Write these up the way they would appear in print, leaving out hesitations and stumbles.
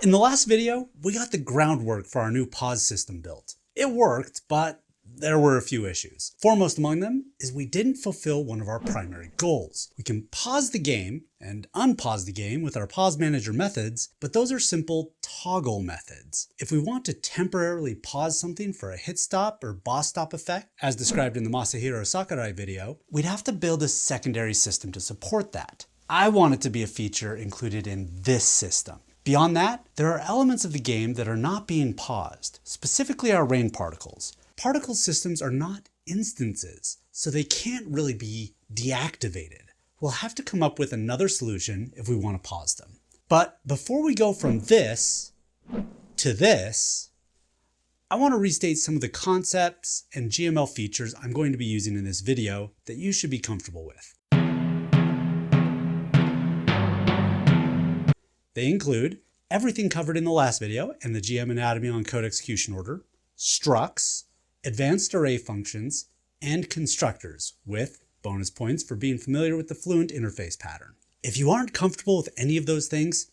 In the last video, we got the groundwork for our new pause system built. It worked, but there were a few issues. Foremost among them is we didn't fulfill one of our primary goals. We can pause the game and unpause the game with our pause manager methods, but those are simple toggle methods. If we want to temporarily pause something for a hit stop or boss stop effect, as described in the Masahiro Sakurai video, we'd have to build a secondary system to support that. I want it to be a feature included in this system. Beyond that, there are elements of the game that are not being paused, specifically our rain particles. Particle systems are not instances, so they can't really be deactivated. We'll have to come up with another solution if we want to pause them. But before we go from this to this, I want to restate some of the concepts and GML features I'm going to be using in this video that you should be comfortable with. They include everything covered in the last video and the GM anatomy on code execution order, structs, advanced array functions, and constructors with bonus points for being familiar with the Fluent interface pattern. If you aren't comfortable with any of those things,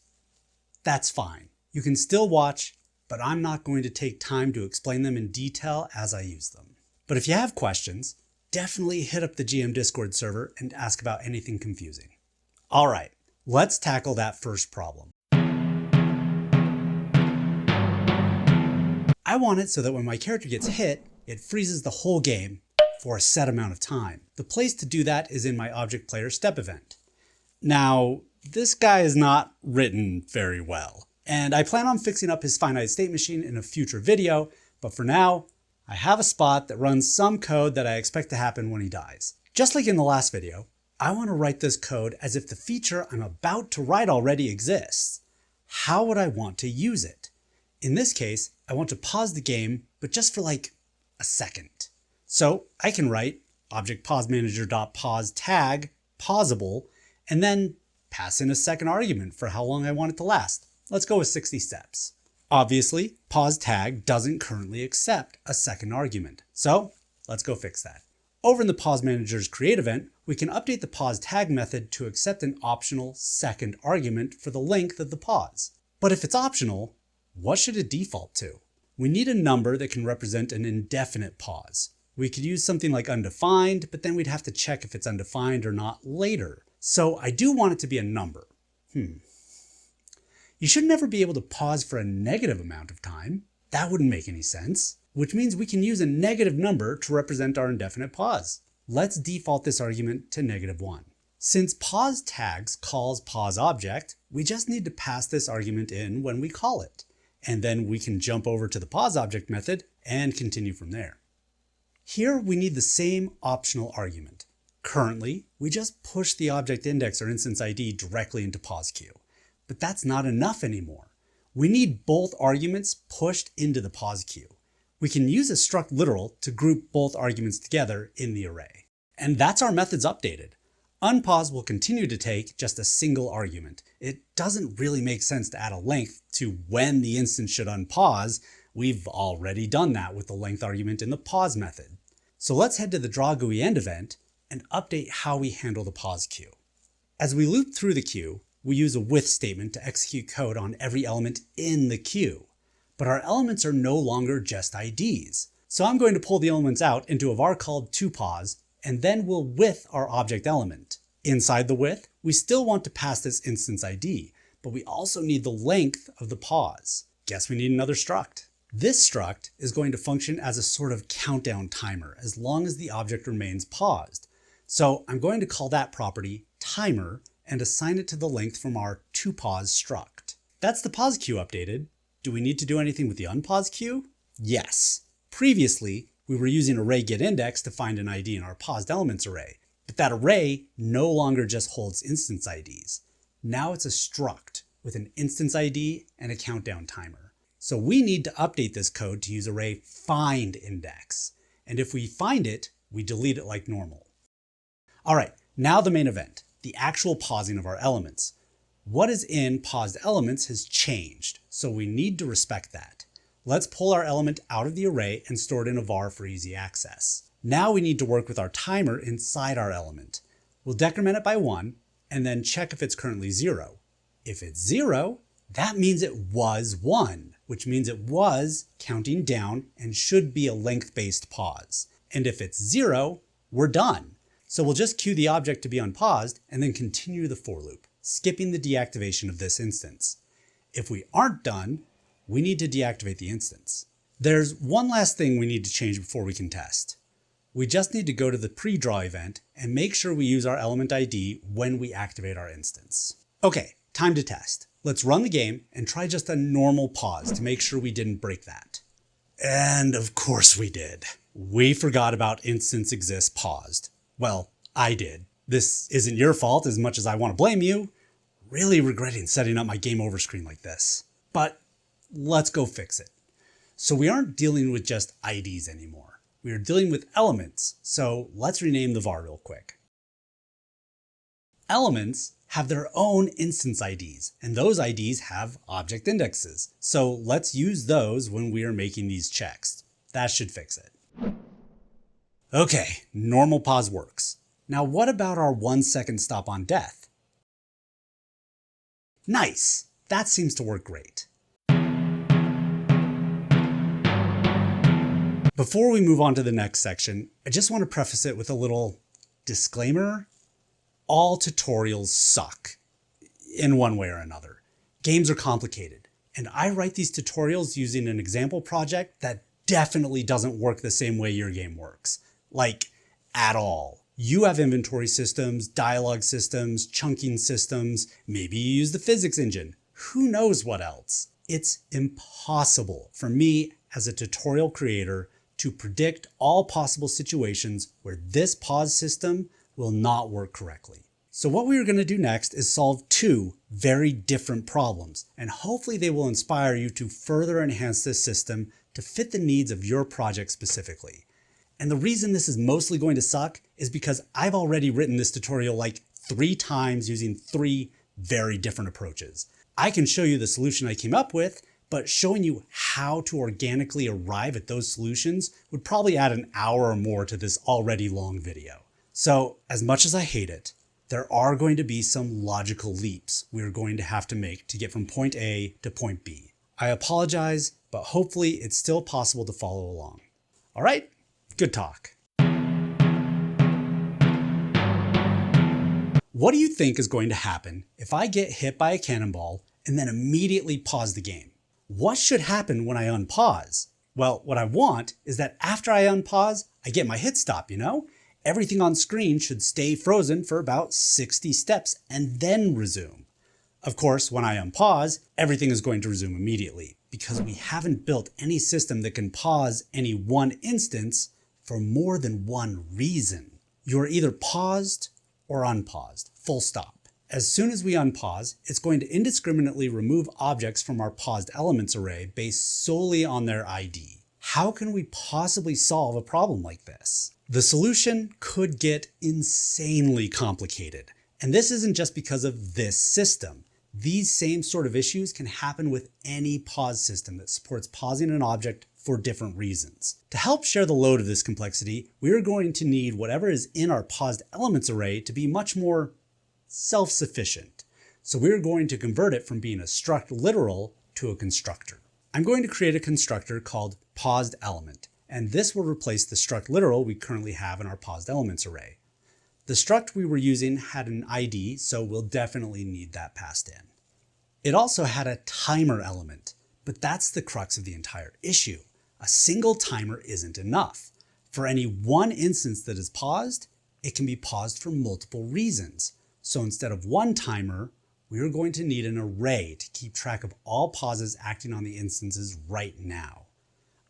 that's fine. You can still watch, but I'm not going to take time to explain them in detail as I use them. But if you have questions, definitely hit up the GM Discord server and ask about anything confusing. All right, let's tackle that first problem. I want it so that when my character gets hit, it freezes the whole game for a set amount of time. The place to do that is in my object player step event. Now, this guy is not written very well, and I plan on fixing up his finite state machine in a future video, but for now, I have a spot that runs some code that I expect to happen when he dies. Just like in the last video, I want to write this code as if the feature I'm about to write already exists. How would I want to use it? In this case, I want to pause the game, but just for like a second. So I can write object pause manager.pause tag pausable, and then pass in a second argument for how long I want it to last. Let's go with 60 steps. Obviously, pause tag doesn't currently accept a second argument. So let's go fix that. Over in the pause manager's create event, we can update the pause tag method to accept an optional second argument for the length of the pause. But if it's optional, what should it default to? We need a number that can represent an indefinite pause. We could use something like undefined, but then we'd have to check if it's undefined or not later. So I do want it to be a number. You should never be able to pause for a negative amount of time. That wouldn't make any sense, which means we can use a negative number to represent our indefinite pause. Let's default this argument to -1. Since pause tags calls pause object, we just need to pass this argument in when we call it. And then we can jump over to the pause object method and continue from there. Here we need the same optional argument. Currently, we just push the object index or instance ID directly into pause queue, but that's not enough anymore. We need both arguments pushed into the pause queue. We can use a struct literal to group both arguments together in the array. And that's our methods updated. Unpause will continue to take just a single argument. It doesn't really make sense to add a length to when the instance should unpause. We've already done that with the length argument in the pause method. So let's head to the drawGUI end event and update how we handle the pause queue. As we loop through the queue, we use a with statement to execute code on every element in the queue. But our elements are no longer just IDs. So I'm going to pull the elements out into a var called toPause, and then we'll with our object element. Inside the with, we still want to pass this instance ID, but we also need the length of the pause. Guess we need another struct. This struct is going to function as a sort of countdown timer as long as the object remains paused. So I'm going to call that property timer and assign it to the length from our toPause struct. That's the pause queue updated. Do we need to do anything with the unpause queue? Yes. Previously, we were using array_getIndex to find an ID in our PausedElements array, but that array no longer just holds instance IDs. Now it's a struct with an instance ID and a countdown timer. So we need to update this code to use array findIndex. And if we find it, we delete it like normal. All right, now the main event, the actual pausing of our elements. What is in PausedElements has changed, so we need to respect that. Let's pull our element out of the array and store it in a var for easy access. Now we need to work with our timer inside our element. We'll decrement it by 1 and then check if it's currently 0. If it's 0, that means it was 1, which means it was counting down and should be a length-based pause. And if it's 0, we're done. So we'll just cue the object to be unpaused and then continue the for loop, skipping the deactivation of this instance. If we aren't done, we need to deactivate the instance. There's one last thing we need to change before we can test. We just need to go to the pre-draw event and make sure we use our element ID when we activate our instance. Okay, time to test. Let's run the game and try just a normal pause to make sure we didn't break that. And of course we did. We forgot about instance exists paused. Well, I did. This isn't your fault as much as I want to blame you. Really regretting setting up my game over screen like this. But let's go fix it. So we aren't dealing with just IDs anymore. We are dealing with elements, so let's rename the var real quick. Elements have their own instance IDs, and those IDs have object indexes. So let's use those when we are making these checks. That should fix it. Okay, normal pause works. Now what about our 1 second stop on death? Nice, that seems to work great. Before we move on to the next section, I just want to preface it with a little disclaimer. All tutorials suck in one way or another. Games are complicated, and I write these tutorials using an example project that definitely doesn't work the same way your game works. Like, at all. You have inventory systems, dialogue systems, chunking systems, maybe you use the physics engine. Who knows what else? It's impossible for me as a tutorial creator to predict all possible situations where this pause system will not work correctly. So what we are going to do next is solve 2 very different problems, and hopefully they will inspire you to further enhance this system to fit the needs of your project specifically. And the reason this is mostly going to suck is because I've already written this tutorial like 3 times using 3 very different approaches. I can show you the solution I came up with, but showing you how to organically arrive at those solutions would probably add an hour or more to this already long video. So as much as I hate it, there are going to be some logical leaps we're going to have to make to get from point A to point B. I apologize, but hopefully it's still possible to follow along. All right, good talk. What do you think is going to happen if I get hit by a cannonball and then immediately pause the game? What should happen when I unpause? Well, what I want is that after I unpause, I get my hit stop, you know? Everything on screen should stay frozen for about 60 steps and then resume. Of course, when I unpause, everything is going to resume immediately because we haven't built any system that can pause any one instance for more than one reason. You are either paused or unpaused, full stop. As soon as we unpause, it's going to indiscriminately remove objects from our paused elements array based solely on their ID. How can we possibly solve a problem like this? The solution could get insanely complicated. And this isn't just because of this system. These same sort of issues can happen with any pause system that supports pausing an object for different reasons. To help share the load of this complexity, we are going to need whatever is in our paused elements array to be much more self-sufficient. So we're going to convert it from being a struct literal to a constructor. I'm going to create a constructor called PausedElement, and this will replace the struct literal we currently have in our paused elements array. The struct we were using had an ID, so we'll definitely need that passed in. It also had a timer element, but that's the crux of the entire issue. A single timer isn't enough. For any one instance that is paused, it can be paused for multiple reasons. So instead of one timer, we are going to need an array to keep track of all pauses acting on the instances right now.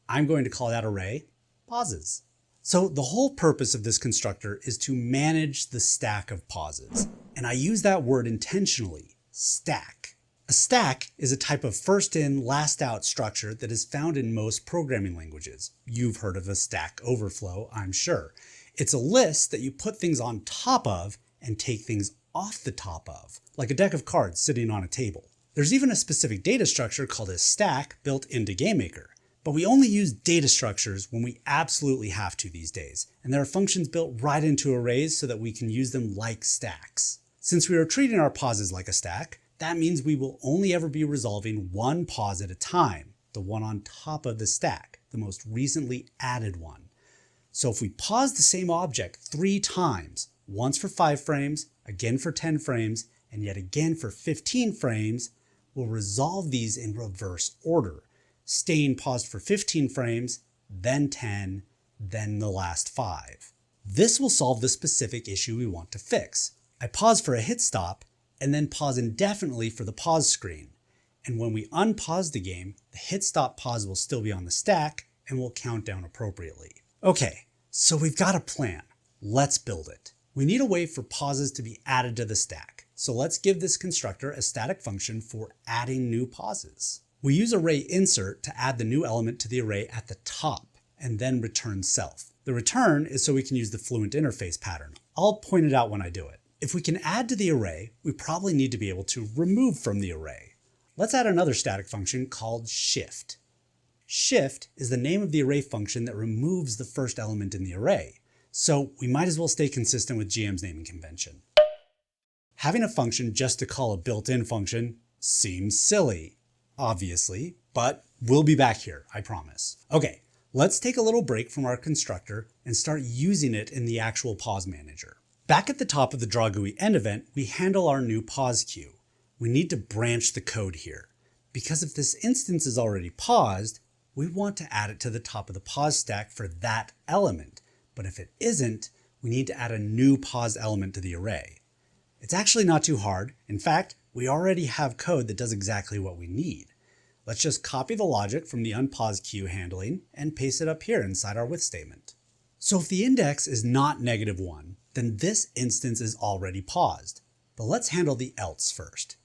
I'm going to call that array pauses. So the whole purpose of this constructor is to manage the stack of pauses. And I use that word intentionally, stack. A stack is a type of first in, last out structure that is found in most programming languages. You've heard of a Stack Overflow, I'm sure. It's a list that you put things on top of and take things off the top of, like a deck of cards sitting on a table. There's even a specific data structure called a stack built into GameMaker. But we only use data structures when we absolutely have to these days, and there are functions built right into arrays so that we can use them like stacks. Since we are treating our pauses like a stack, that means we will only ever be resolving one pause at a time, the one on top of the stack, the most recently added one. So if we pause the same object 3 times, once for 5 frames, again for 10 frames, and yet again for 15 frames, we'll resolve these in reverse order, staying paused for 15 frames, then 10, then the last 5. This will solve the specific issue we want to fix. I pause for a hit stop, and then pause indefinitely for the pause screen. And when we unpause the game, the hit stop pause will still be on the stack and will count down appropriately. Okay, so we've got a plan. Let's build it. We need a way for pauses to be added to the stack. So let's give this constructor a static function for adding new pauses. We use array_insert to add the new element to the array at the top and then return self. The return is so we can use the Fluent interface pattern. I'll point it out when I do it. If we can add to the array, we probably need to be able to remove from the array. Let's add another static function called shift. Shift is the name of the array function that removes the first element in the array. So we might as well stay consistent with GM's naming convention. Having a function just to call a built-in function seems silly, obviously, but we'll be back here, I promise. Okay, let's take a little break from our constructor and start using it in the actual pause manager. Back at the top of the drawGUI end event, we handle our new pause queue. We need to branch the code here, because if this instance is already paused, we want to add it to the top of the pause stack for that element. But if it isn't, we need to add a new paused element to the array. It's actually not too hard. In fact, we already have code that does exactly what we need. Let's just copy the logic from the unpaused queue handling and paste it up here inside our with statement. So if the index is not -1, then this instance is already paused. But let's handle the else first.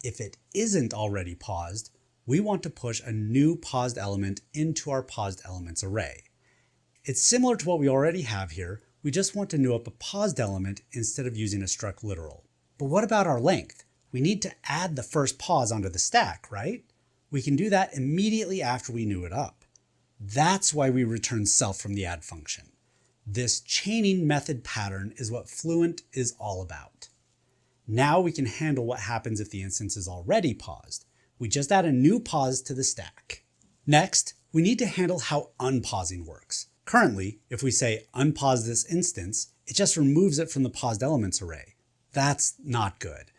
If it isn't already paused, we want to push a new paused element into our paused elements array. It's similar to what we already have here. We just want to new up a paused element instead of using a struct literal. But what about our length? We need to add the first pause onto the stack, right? We can do that immediately after we new it up. That's why we return self from the add function. This chaining method pattern is what Fluent is all about. Now we can handle what happens if the instance is already paused. We just add a new pause to the stack. Next, we need to handle how unpausing works. Currently, if we say unpause this instance, it just removes it from the paused elements array. That's not good.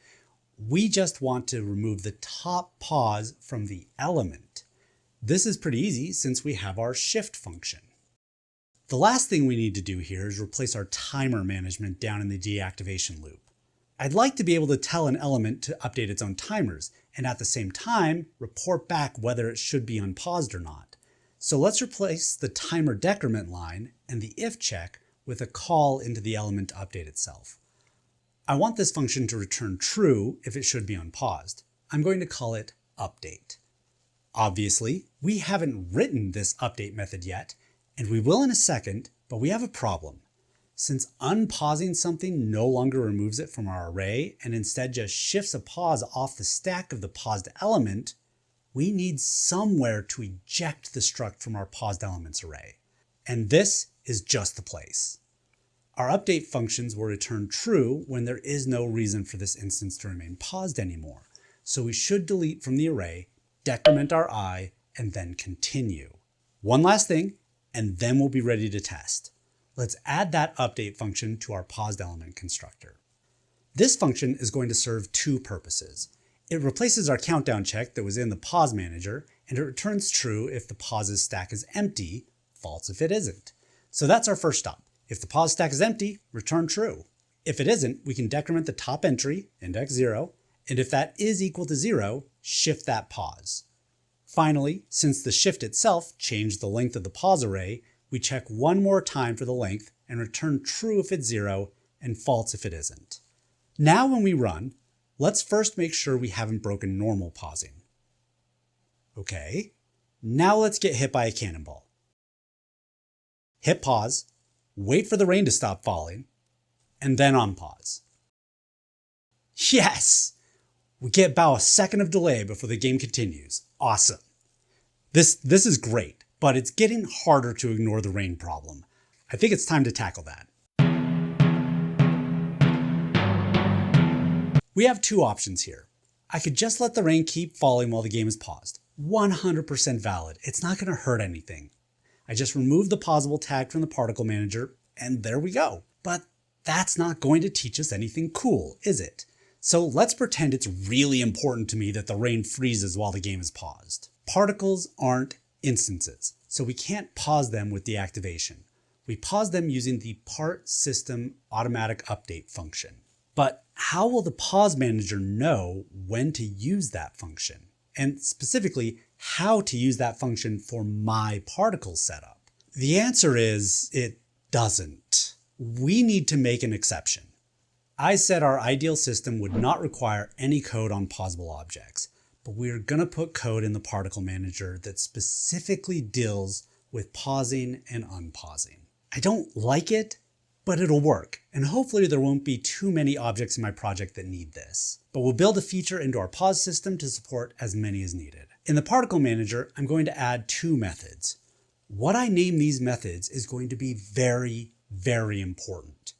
We just want to remove the top pause from the element. This is pretty easy since we have our shift function. The last thing we need to do here is replace our timer management down in the deactivation loop. I'd like to be able to tell an element to update its own timers, and at the same time, report back whether it should be unpaused or not. So let's replace the timer decrement line and the if check with a call into the element to update itself. I want this function to return true if it should be unpaused. I'm going to call it update. Obviously, we haven't written this update method yet, and we will in a second, but we have a problem. Since unpausing something no longer removes it from our array and instead just shifts a pause off the stack of the paused element, we need somewhere to eject the struct from our paused elements array. And this is just the place. Our update functions will return true when there is no reason for this instance to remain paused anymore. So we should delete from the array, decrement our I, and then continue. One last thing, and then we'll be ready to test. Let's add that update function to our paused element constructor. This function is going to serve two purposes. It replaces our countdown check that was in the pause manager, and it returns true if the pauses stack is empty, false if it isn't. So that's our first stop. If the pause stack is empty, return true. If it isn't, we can decrement the top entry, index 0, and if that is equal to 0, shift that pause. Finally, since the shift itself changed the length of the pause array, we check one more time for the length and return true if it's 0 and false if it isn't. Now when we run, let's first make sure we haven't broken normal pausing. Okay, now let's get hit by a cannonball. Hit pause, wait for the rain to stop falling, and then unpause. Yes! We get about a second of delay before the game continues. Awesome. This is great, but it's getting harder to ignore the rain problem. I think it's time to tackle that. We have two options here. I could just let the rain keep falling while the game is paused. 100% valid. It's not going to hurt anything. I just removed the pausable tag from the particle manager, and there we go. But that's not going to teach us anything cool, is it? So let's pretend it's really important to me that the rain freezes while the game is paused. Particles aren't instances, so we can't pause them with deactivation. We pause them using the part system automatic update function. But how will the pause manager know when to use that function? And specifically, how to use that function for my particle setup? The answer is it doesn't. We need to make an exception. I said our ideal system would not require any code on pausable objects, but we're going to put code in the particle manager that specifically deals with pausing and unpausing. I don't like it, but it'll work, and hopefully there won't be too many objects in my project that need this. But we'll build a feature into our pause system to support as many as needed. In the particle manager, I'm going to add 2 methods. What I name these methods is going to be very, very important.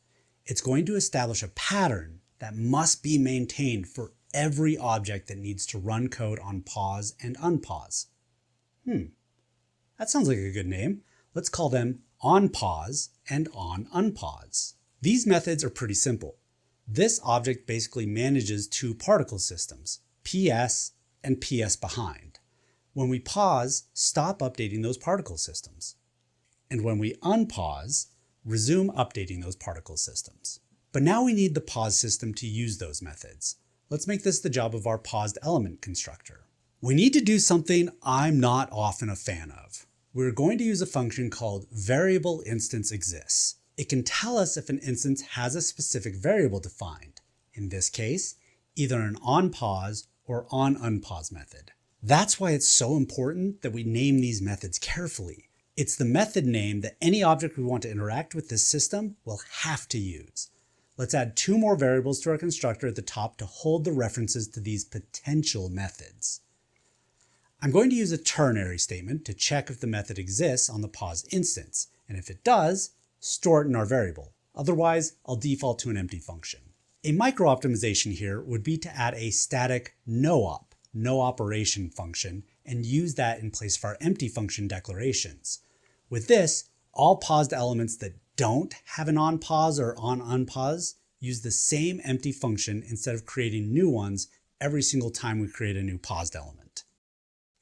It's going to establish a pattern that must be maintained for every object that needs to run code on pause and unpause. That sounds like a good name. Let's call them onPause and onUnpause. These methods are pretty simple. This object basically manages 2 particle systems, PS and PS behind. When we pause, stop updating those particle systems. And when we unpause, resume updating those particle systems. But now we need the pause system to use those methods. Let's make this the job of our PausedElement constructor. We need to do something I'm not often a fan of. We're going to use a function called variableInstanceExists. It can tell us if an instance has a specific variable defined. In this case, either an onPause or onUnpause method. That's why it's so important that we name these methods carefully. It's the method name that any object we want to interact with this system will have to use. Let's add 2 more variables to our constructor at the top to hold the references to these potential methods. I'm going to use a ternary statement to check if the method exists on the pause instance, and if it does, store it in our variable. Otherwise, I'll default to an empty function. A micro optimization here would be to add a static no-op, no operation function, and use that in place of our empty function declarations. With this, all paused elements that don't have an onPause or onUnpause use the same empty function instead of creating new ones every single time we create a new paused element.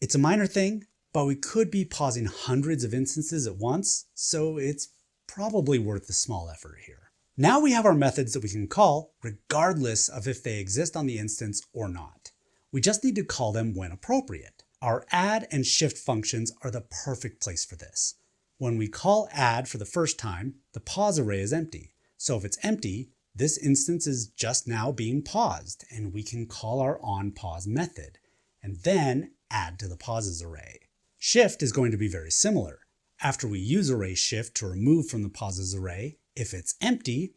It's a minor thing, but we could be pausing hundreds of instances at once, so it's probably worth the small effort here. Now we have our methods that we can call regardless of if they exist on the instance or not. We just need to call them when appropriate. Our add and shift functions are the perfect place for this. When we call add for the first time, the pause array is empty. So if it's empty, this instance is just now being paused, and we can call our onPause method, and then add to the pauses array. Shift is going to be very similar. After we use array shift to remove from the pauses array, if it's empty,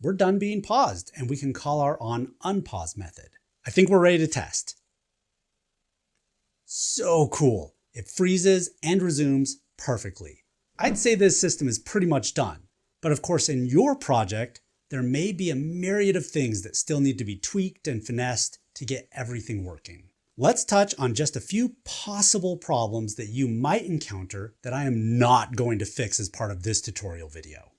we're done being paused, and we can call our onUnpause method. I think we're ready to test. So cool. It freezes and resumes perfectly. I'd say this system is pretty much done, but of course in your project, there may be a myriad of things that still need to be tweaked and finessed to get everything working. Let's touch on just a few possible problems that you might encounter that I am not going to fix as part of this tutorial video.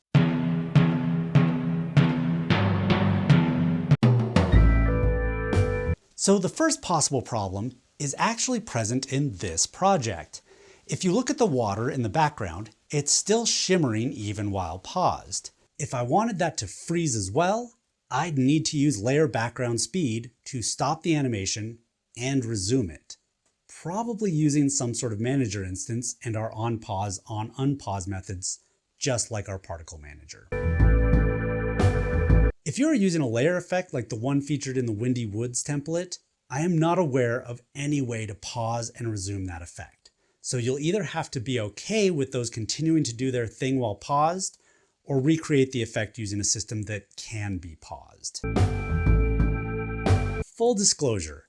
So the first possible problem is actually present in this project. If you look at the water in the background, it's still shimmering even while paused. If I wanted that to freeze as well, I'd need to use layer background speed to stop the animation and resume it, probably using some sort of manager instance and our onPause, onUnpause methods, just like our particle manager. If you're using a layer effect like the one featured in the Windy Woods template, I am not aware of any way to pause and resume that effect. So you'll either have to be okay with those continuing to do their thing while paused, or recreate the effect using a system that can be paused. Full disclosure,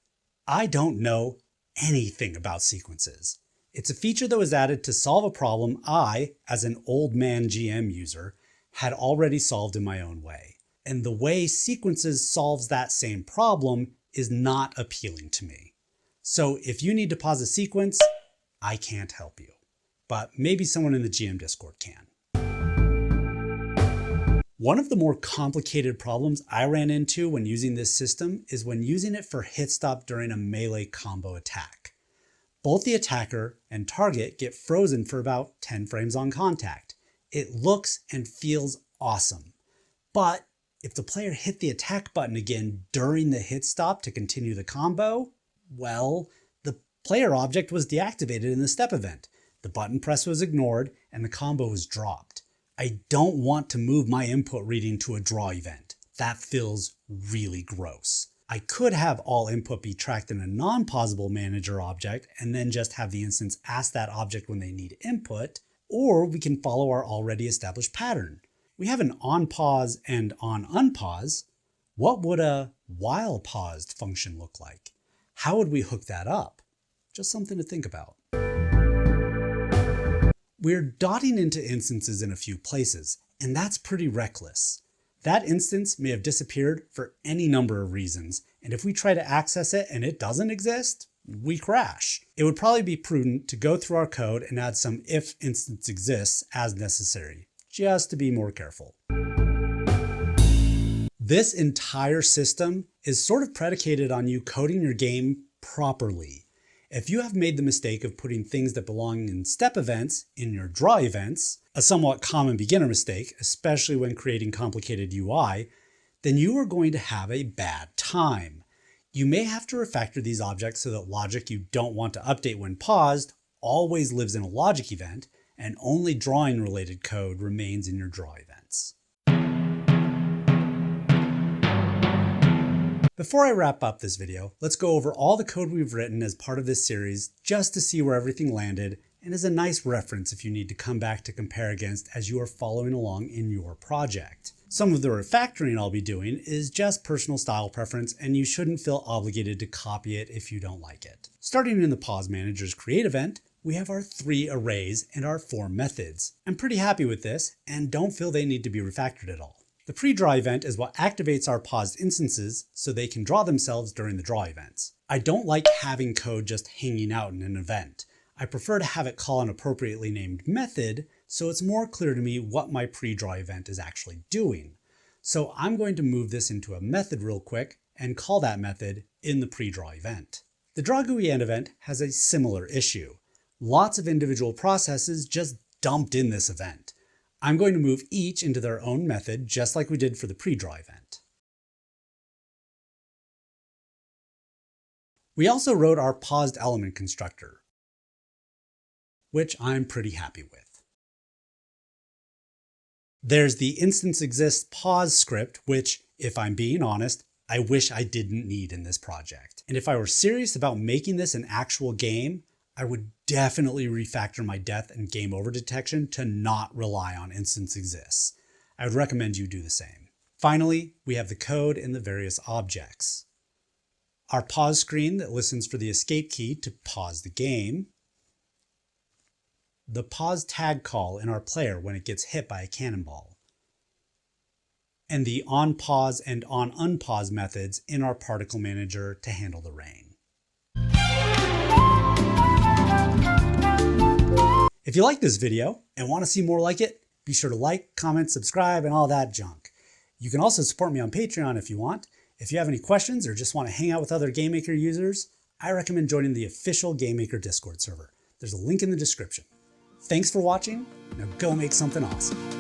I don't know anything about sequences. It's a feature that was added to solve a problem I, as an old man GM user, had already solved in my own way. And the way sequences solves that same problem is not appealing to me. So if you need to pause a sequence, I can't help you, but maybe someone in the GM Discord can. One of the more complicated problems I ran into when using this system is when using it for hit stop during a melee combo attack. Both the attacker and target get frozen for about 10 frames on contact. It looks and feels awesome. But if the player hit the attack button again during the hit stop to continue the combo, well, the player object was deactivated in the step event. The button press was ignored and the combo was dropped. I don't want to move my input reading to a draw event. That feels really gross. I could have all input be tracked in a non-pausable manager object and then just have the instance ask that object when they need input, or we can follow our already established pattern. We have an onPause and onUnpause. What would a while paused function look like? How would we hook that up? Just something to think about. We're dotting into instances in a few places, and that's pretty reckless. That instance may have disappeared for any number of reasons, and if we try to access it and it doesn't exist, we crash. It would probably be prudent to go through our code and add some if instance exists as necessary, just to be more careful. This entire system is sort of predicated on you coding your game properly. If you have made the mistake of putting things that belong in step events in your draw events, a somewhat common beginner mistake, especially when creating complicated UI, then you are going to have a bad time. You may have to refactor these objects so that logic you don't want to update when paused always lives in a logic event, and only drawing related code remains in your draw events. Before I wrap up this video, let's go over all the code we've written as part of this series just to see where everything landed, and as a nice reference if you need to come back to compare against as you are following along in your project. Some of the refactoring I'll be doing is just personal style preference, and you shouldn't feel obligated to copy it if you don't like it. Starting in the Pause Manager's Create event, we have our 3 arrays and our 4 methods. I'm pretty happy with this and don't feel they need to be refactored at all. The pre-draw event is what activates our paused instances so they can draw themselves during the draw events. I don't like having code just hanging out in an event. I prefer to have it call an appropriately named method so it's more clear to me what my pre-draw event is actually doing. So I'm going to move this into a method real quick and call that method in the pre-draw event. The drawGUI event has a similar issue. Lots of individual processes just dumped in this event. I'm going to move each into their own method, just like we did for the pre-draw event. We also wrote our PausedElement constructor, which I'm pretty happy with. There's the instance exists pause script, which, if I'm being honest, I wish I didn't need in this project. And if I were serious about making this an actual game, I would definitely refactor my death and game over detection to not rely on instance exists. I would recommend you do the same. Finally, we have the code in the various objects. Our pause screen that listens for the escape key to pause the game. The pause tag call in our player when it gets hit by a cannonball. And the onPause and onUnpause methods in our particle manager to handle the rain. If you like this video and want to see more like it, be sure to like, comment, subscribe, and all that junk. You can also support me on Patreon if you want. If you have any questions or just want to hang out with other GameMaker users, I recommend joining the official GameMaker Discord server. There's a link in the description. Thanks for watching. Now go make something awesome.